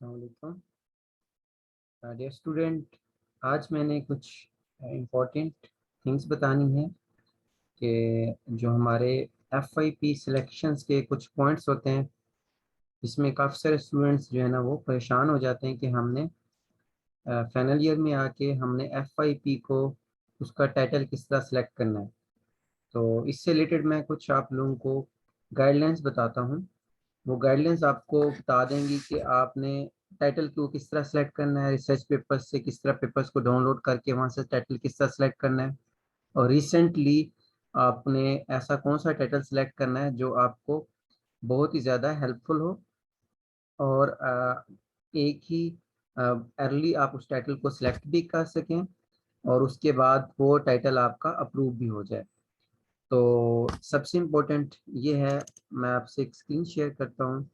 अस्सलाम वालेकुम dear student. आज मैंने कुछ इम्पोर्टेंट थिंग्स बतानी है कि जो हमारे FYP सिलेक्शंस के कुछ पॉइंट्स होते हैं। इसमें काफ़ी सारे स्टूडेंट्स जो है ना वो परेशान हो जाते हैं कि हमने फाइनल ईयर में आके हमने FYP को उसका टाइटल किस तरह सेलेक्ट करना है। तो इससे रिलेटेड मैं कुछ आप लोगों को गाइडलाइंस बताता हूँ। वो गाइडलाइंस आपको बता देंगी कि आपने टाइटल को किस तरह सेलेक्ट करना है, रिसर्च पेपर्स से किस तरह पेपर्स को डाउनलोड करके वहाँ से टाइटल किस तरह सेलेक्ट करना है, और रिसेंटली आपने ऐसा कौन सा टाइटल सेलेक्ट करना है जो आपको बहुत ही ज़्यादा हेल्पफुल हो, और एक ही अर्ली आप उस टाइटल को सिलेक्ट भी कर सकें और उसके बाद वो टाइटल आपका अप्रूव भी हो जाए। तो सबसे इम्पोर्टेंट ये है, मैं आपसे एक स्क्रीन शेयर करता हूँ।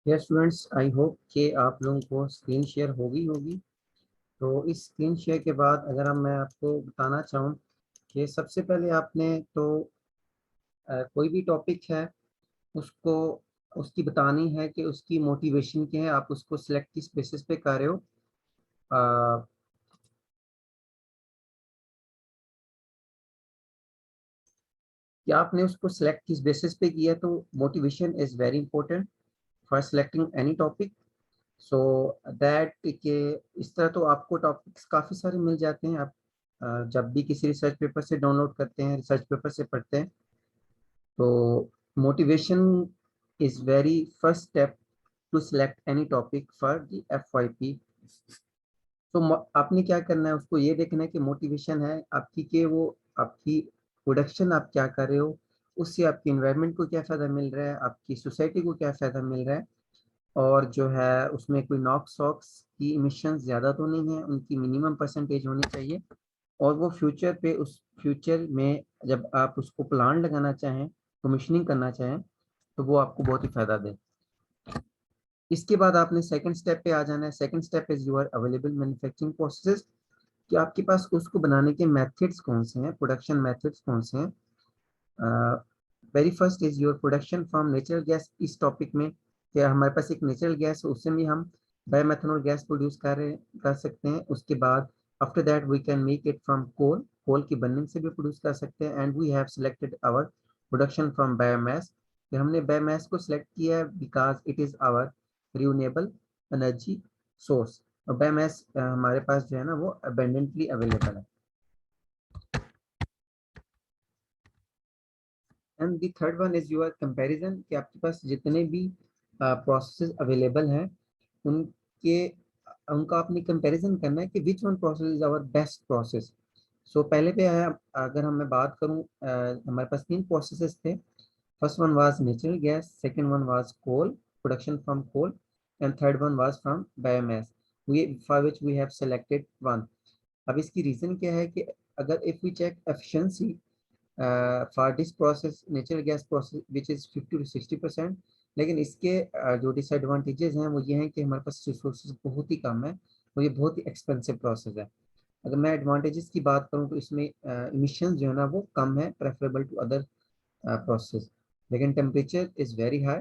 यस स्टूडेंट्स, आई होप कि आप लोगों को स्क्रीन शेयर होगी। तो इस स्क्रीन शेयर के बाद अगर हम मैं आपको बताना चाहूँ कि सबसे पहले आपने तो कोई भी टॉपिक है उसको उसकी बतानी है कि उसकी मोटिवेशन क्या है, आप उसको सिलेक्ट किस बेसिस पे कर रहे हो। अ, कि आपने उसको सिलेक्ट किस बेसिस पे किया, तो motivation is very important for selecting any topic. So that के इस तरह तो आपको टॉपिक्स काफ़ी सारे मिल जाते हैं। आप जब भी किसी रिसर्च पेपर से डाउनलोड करते हैं, रिसर्च पेपर से पढ़ते हैं, तो motivation is very first step to select any topic for the FYP। तो आपने क्या करना है, उसको ये देखना है कि मोटिवेशन है आपकी, कि वो आपकी प्रोडक्शन आप क्या कर रहे हो, उससे आपकी इन्वायरमेंट को क्या फ़ायदा मिल रहा है, आपकी सोसाइटी को क्या फ़ायदा मिल रहा है, और जो है उसमें कोई नॉक्स सॉक्स की इमिशन ज़्यादा तो नहीं है, उनकी मिनिमम परसेंटेज होनी चाहिए, और वो फ्यूचर पे, उस फ्यूचर में जब आप उसको प्लान लगाना चाहें, कमीशनिंग करना चाहें, तो वो आपको बहुत ही फ़ायदा दे। इसके बाद आपने सेकंड स्टेप पे आ जाना है। Second step is your available manufacturing processes, कि आपके पास उसको बनाने के मेथड्स कौन से हैं, प्रोडक्शन मेथड्स कौन से हैं। Very first is your production from natural gas. इस टॉपिक में क्या हमारे पास एक नेचुरल गैस है, उससे भी हम बायोमेथनॉल गैस प्रोड्यूस कर सकते हैं। उसके बाद after that we can make it from coal, coal की बर्निंग से भी प्रोड्यूस कर सकते हैं। And we have selected our production from biomass, कि हमने बायोमास को सिलेक्ट किया है because it is our renewable energy source. और बायोमास हमारे पास जो है ना वो अबेंडेंटली अवेलेबल है। And the third one is your comparison, कि आपके पास जितने भी प्रोसेसेस अवेलेबल हैं उनके उनका आपने कंपैरिजन करना है कि which one process is our best process. So पहले पे है, अगर हम मैं बात करूं, हमारे पास तीन प्रोसेसेस थे। First one was natural gas, second one was coal, production from coal, and third one was from biomass, we for which we have selected one. अब इसकी रीजन क्या है कि अगर if we check efficiency for this process, natural gas process which is 50 to 60%, लेकिन इसके जो disadvantages हैं वो ये हैं कि हमारे पास रिसोर्सेज बहुत ही कम है और ये बहुत ही एक्सपेंसिव प्रोसेस है। अगर मैं एडवांटेजेस की बात करूँ तो इसमें इमिशन जो है ना वो कम है, प्रेफरेबल टू अदर प्रोसेस। लेकिन temperature is very high,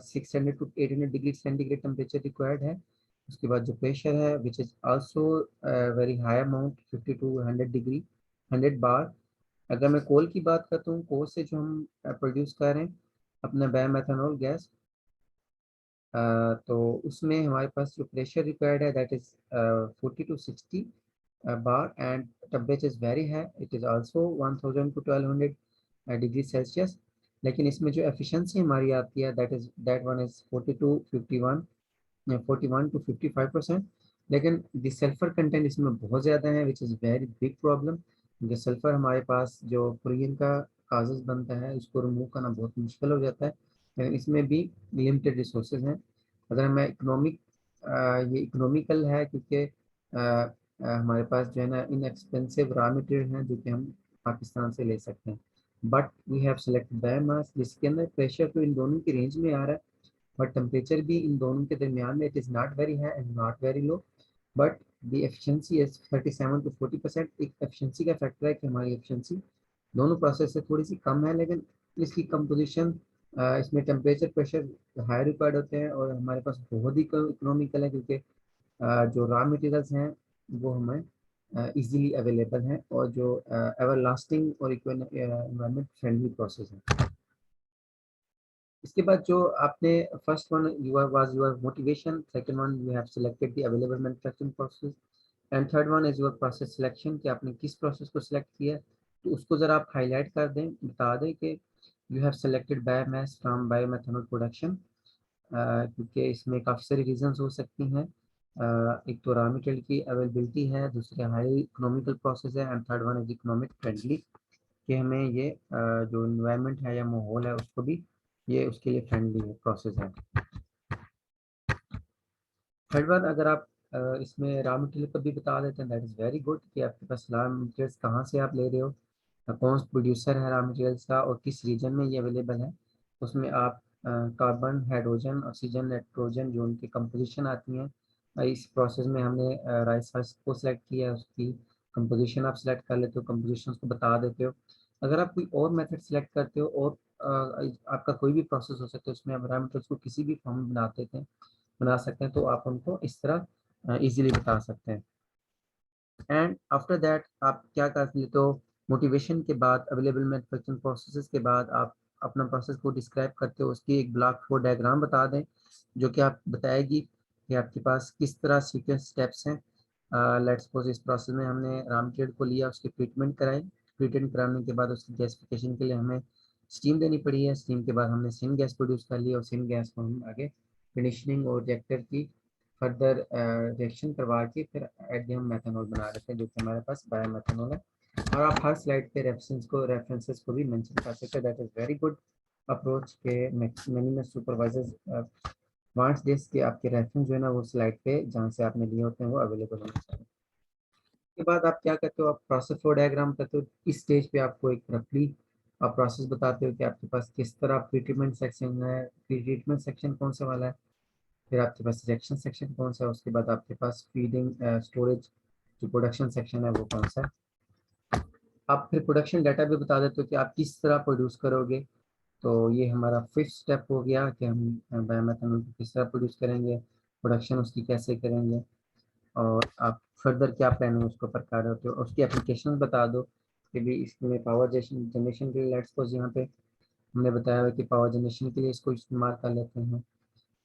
600 to 800 degree centigrade temperature required है। उसके बाद जो प्रेशर है which is also very high amount, 50 to 100 degree, 100 बार। अगर मैं कोल की बात करता हूँ, कोल से जो हम प्रोड्यूस कर रहे हैं अपना बायोमेथनॉल गैस, तो उसमें हमारे पास जो प्रेशर रिक्वायर्ड है that is 40 to 60 bar, and temperature is very high, it is also 1000 to 1200 degree Celsius. लेकिन इसमें जो एफिशिएंसी हमारी आती है दैट वन इज 41 to 55%। लेकिन द सल्फर कंटेंट इसमें बहुत ज़्यादा है which is very big problem. जो सल्फर हमारे पास जो फ्लोरीन का कागज़ बनता है उसको रिमूव करना बहुत मुश्किल हो जाता है, लेकिन इसमें भी लिमिटेड रिसोर्सेज हैं। अगर मैं ये इकोनॉमिकल है क्योंकि हमारे पास जो है ना इनएक्सपेंसिव रॉ मटेरियल हैं जो कि हम पाकिस्तान से ले सकते हैं। But we have selected biomass जिसके अंदर प्रेशर तो इन दोनों की रेंज में आ रहा है, बट टेम्परेचर भी इन दोनों के दरमियान में, it is not very high and not very low, but the efficiency is 37 to 40%। एक एफिशिएंसी का फैक्टर है कि हमारी एफिशिएंसी दोनों प्रोसेस से थोड़ी सी कम है, लेकिन इसकी कंपोजिशन, इसमें टेम्परेचर प्रेशर हाई रिक्वायर्ड होते हैं और हमारे पास बहुत ही इकोनॉमिकल है क्योंकि जो रॉ मटेरियल्स हैं वो हमें इजीली अवेलेबल हैं और जो एवर लास्टिंग और इन्वायरमेंट फ्रेंडली प्रोसेस है। इसके बाद जो आपने first one your was your motivation, second one you have selected the available manufacturing process, and third one is your process selection, कि आपने किस प्रोसेस को सिलेक्ट किया। तो उसको ज़रा आप हाईलाइट कर दें, बता दें कि you have selected biomass from biomethanol production, क्योंकि इसमें काफ़ी सारी रीजंस हो सकती हैं। एक तो रॉ मटेरियल की अवेलेबिलिटी है, दूसरे हाई इकोनॉमिकल प्रोसेस है, and third one is economic friendly, कि हमें ये जो इन्वायरमेंट है या माहौल है उसको भी ये उसके लिए फ्रेंडली प्रोसेस है। थर्ड वन, अगर आप इसमें रॉ मटेरियल को भी बता देते हैं दैट इज़ वेरी गुड, कि आपके पास रॉ मटेरियल्स कहाँ से आप ले रहे हो, कौन सा प्रोड्यूसर है रॉ मटेरियल्स का और किस रीजन में ये अवेलेबल है। उसमें आप कार्बन, हाइड्रोजन, ऑक्सीजन, नाइट्रोजन जो उनकी कंपोजिशन आती हैं, इस प्रोसेस में हमने राइस हस्क को सिलेक्ट किया है, उसकी कंपोजिशन आप सिलेक्ट कर लेते हो, कंपोजिशन को बता देते हो। अगर आप कोई और मेथड सिलेक्ट करते हो और आपका कोई भी प्रोसेस हो सकता है उसमें आप रॉ मटेरियल्स को किसी भी फॉर्म में बना सकते हैं, तो आप उनको इस तरह इजीली बता सकते हैं। एंड आफ्टर दैट आप क्या कर लेते हो, मोटिवेशन के बाद, अवेलेबल मैन्युफैक्चरिंग प्रोसेसेस के बाद आप अपना प्रोसेस को डिस्क्राइब करते हो, उसकी एक ब्लॉक फ्लो डायग्राम बता दें जो कि आप बताएगी कि आपके पास किस तरह सीक्वेंस स्टेप्स हैं। लेट्स सपोज इस प्रोसेस में हमने रॉ मटेरियल को लिया, उसकी ट्रीटमेंट कराई, ट्रीटमेंट कराने के बाद उसकी गैसिफिकेशन के लिए हमें स्टीम देनी पड़ी है। स्टीम के बाद हमने सिन गैस प्रोड्यूस कर ली और सिन गैस को हम आगे कंडीशनिंग और रिएक्टर की फर्दर रिएक्शन करवा के फिर एट द हम मेथनॉल बना रहे थे, जो कि हमारे पास बायोमेथनॉल है। और आप हर स्लाइड पे रेफरेंसेस को भी मेंशन कर सकते हैं। That is very good approach के मैनी में सुपरवाइजर्स वांट्स दिस कि आपके रेफरेंस जो है ना वो स्लाइड पे जहाँ से आपने लिए होते हैं वो अवेलेबल होने चाहिए। के बाद आप क्या करते हो, आप प्रोसेस फ्लो डायग्राम करते हो। इस स्टेज पे आपको एक रफली आप प्रोसेस बताते हो कि आपके पास किस तरह प्री ट्रीटमेंट सेक्शन है, प्री ट्रीटमेंट सेक्शन कौन सा वाला है, फिर आपके पास रिएक्शन सेक्शन कौन सा है, उसके बाद आपके पास फीडिंग स्टोरेज जो प्रोडक्शन सेक्शन है वो कौन सा है। आप फिर प्रोडक्शन डाटा भी बता देते हो कि आप किस तरह प्रोड्यूस करोगे। तो ये हमारा फिफ्थ स्टेप हो गया कि हम बायोमेथनॉल को किस तरह प्रोड्यूस करेंगे, प्रोडक्शन उसकी कैसे करेंगे, और आप फर्दर क्या प्लान है उसको प्रकार होते हो, उसकी एप्लीकेशन बता दो कि भी इसमें पावर जनरेशन के लिए लेट्स सपोज यहाँ पे हमने बताया हुआ कि पावर जनरेशन के लिए इसको इस्तेमाल कर लेते हैं,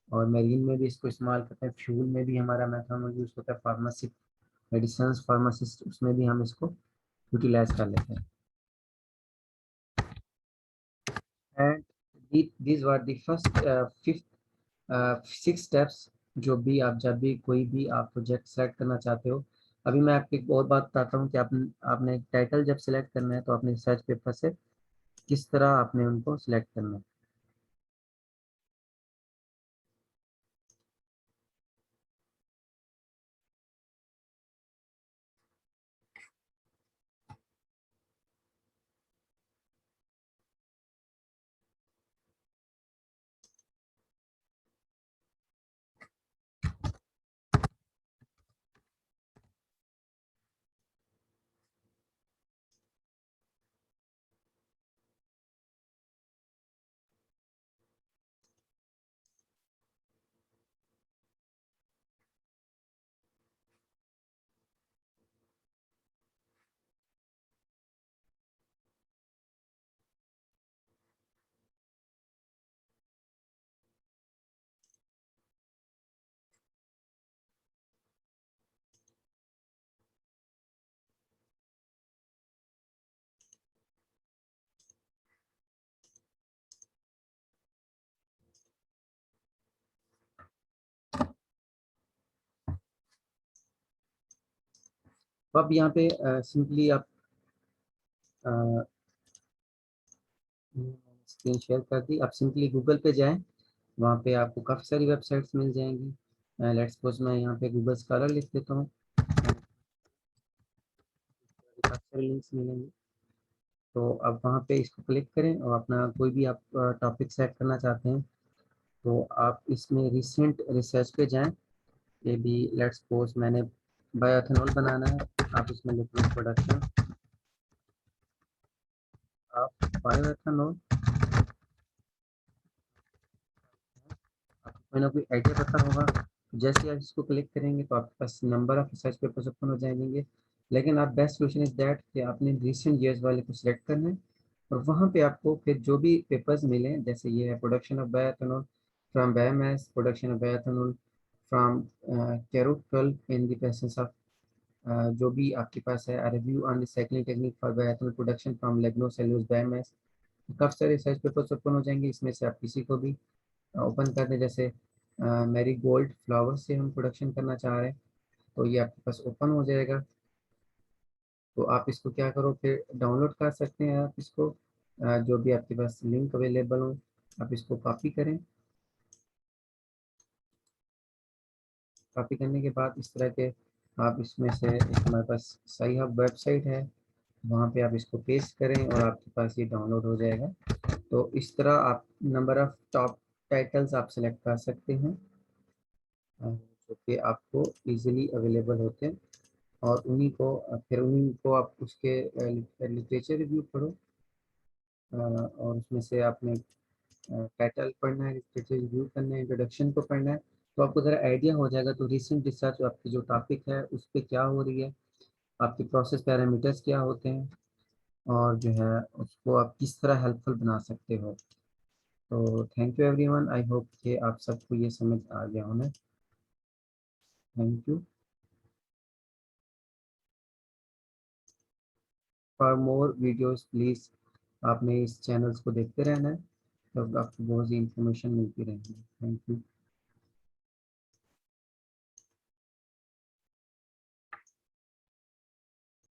और मेरीन में भी इसको इस्तेमाल करते हैं, फ्यूल में भी हमारा मेथनॉल यूज होता है, फार्मेसी मेडिसिन फार्मासिस्ट उसमें भी हम इसको यूटिलाइज कर लेते हैं। And these were the first fifth 6 steps जो भी आप जब भी कोई भी आप प्रोजेक्ट सेलेक्ट करना चाहते हो। अभी मैं आपको एक और बात बताता हूँ कि आपने टाइटल जब सेलेक्ट करना है तो अपने रिसर्च पेपर से किस तरह आपने उनको सिलेक्ट करना है। तो अब यहाँ पे सिंपली आप स्क्रीन शेयर कर दी, आप सिंपली गूगल पे जाएं, वहाँ पे आपको काफ़ी सारी वेबसाइट्स मिल जाएंगी। लेट्स सपोज मैं यहाँ पे गूगल स्कॉलर लिख देता हूँ, काफ़ी सारे लिंक्स मिलेंगे। तो अब वहाँ पे इसको क्लिक करें और अपना कोई भी आप टॉपिक सेलेक्ट करना चाहते हैं तो आप इसमें रिसेंट रिसर्च पे जाएं। ये भी लेट्स सपोज मैंने बायोएथेनॉल बनाना है, आप इसमें लिख लो प्रोडक्शन ऑफ बायोएथेनॉल। आपको कोई ना कोई आइडिया पता होगा, जैसे आप इसको क्लिक करेंगे तो आपके पास number of research papers open हो जाएंगे। लेकिन आप बेस्ट सोल्यूशन इज दैट कि आपने रिसेंट ईयर्स वाले को सिलेक्ट करना है, और वहाँ पे आपको फिर जो भी पेपर्स मिले, जैसे ये है production of bioethanol from biomass, production of bioethanol from carotol in the presence of, जो भी आपके पास है review on recycling technique for bioethanol production from lignocellulose biomass. काफ़ी सारे रिसर्च पेपर्स ओपन हो जाएंगे, इसमें से आप किसी को भी ओपन कर दें। जैसे मैरी गोल्ड फ्लावर से हम प्रोडक्शन करना चाह रहे हैं तो ये आपके पास ओपन हो जाएगा। तो आप इसको क्या करो, फिर डाउनलोड कर सकते हैं आप इसको, जो भी आपके पास लिंक अवेलेबल हो आप इसको कॉपी करें। कॉपी करने के बाद इस तरह के आप इसमें से एक हमारे पास सही हब वेबसाइट है, वहाँ पे आप इसको पेस्ट करें और आपके पास ये डाउनलोड हो जाएगा। तो इस तरह आप नंबर ऑफ टॉप टाइटल्स आप सेलेक्ट कर सकते हैं, जो कि आपको इजीली अवेलेबल होते हैं, और उन्हीं को आप उसके लिटरेचर रिव्यू पढ़ो, और उसमें से आपने टाइटल पढ़ना है, लिटरेचर रिव्यू करना है, इंट्रोडक्शन को पढ़ना है। तो आपको ज़रा आइडिया हो जाएगा। तो रिसेंट रिसर्च आपकी जो टॉपिक है उस पर क्या हो रही है, आपके प्रोसेस पैरामीटर्स क्या होते हैं, और जो है उसको आप किस तरह हेल्पफुल बना सकते हो। तो thank you everyone, I hope कि आप सबको ये समझ आ गया होना। Thank you. For more videos please आपने इस चैनल्स को देखते रहना है, तो आपको बहुत सी इंफॉर्मेशन मिलती रहेगी। Thank you.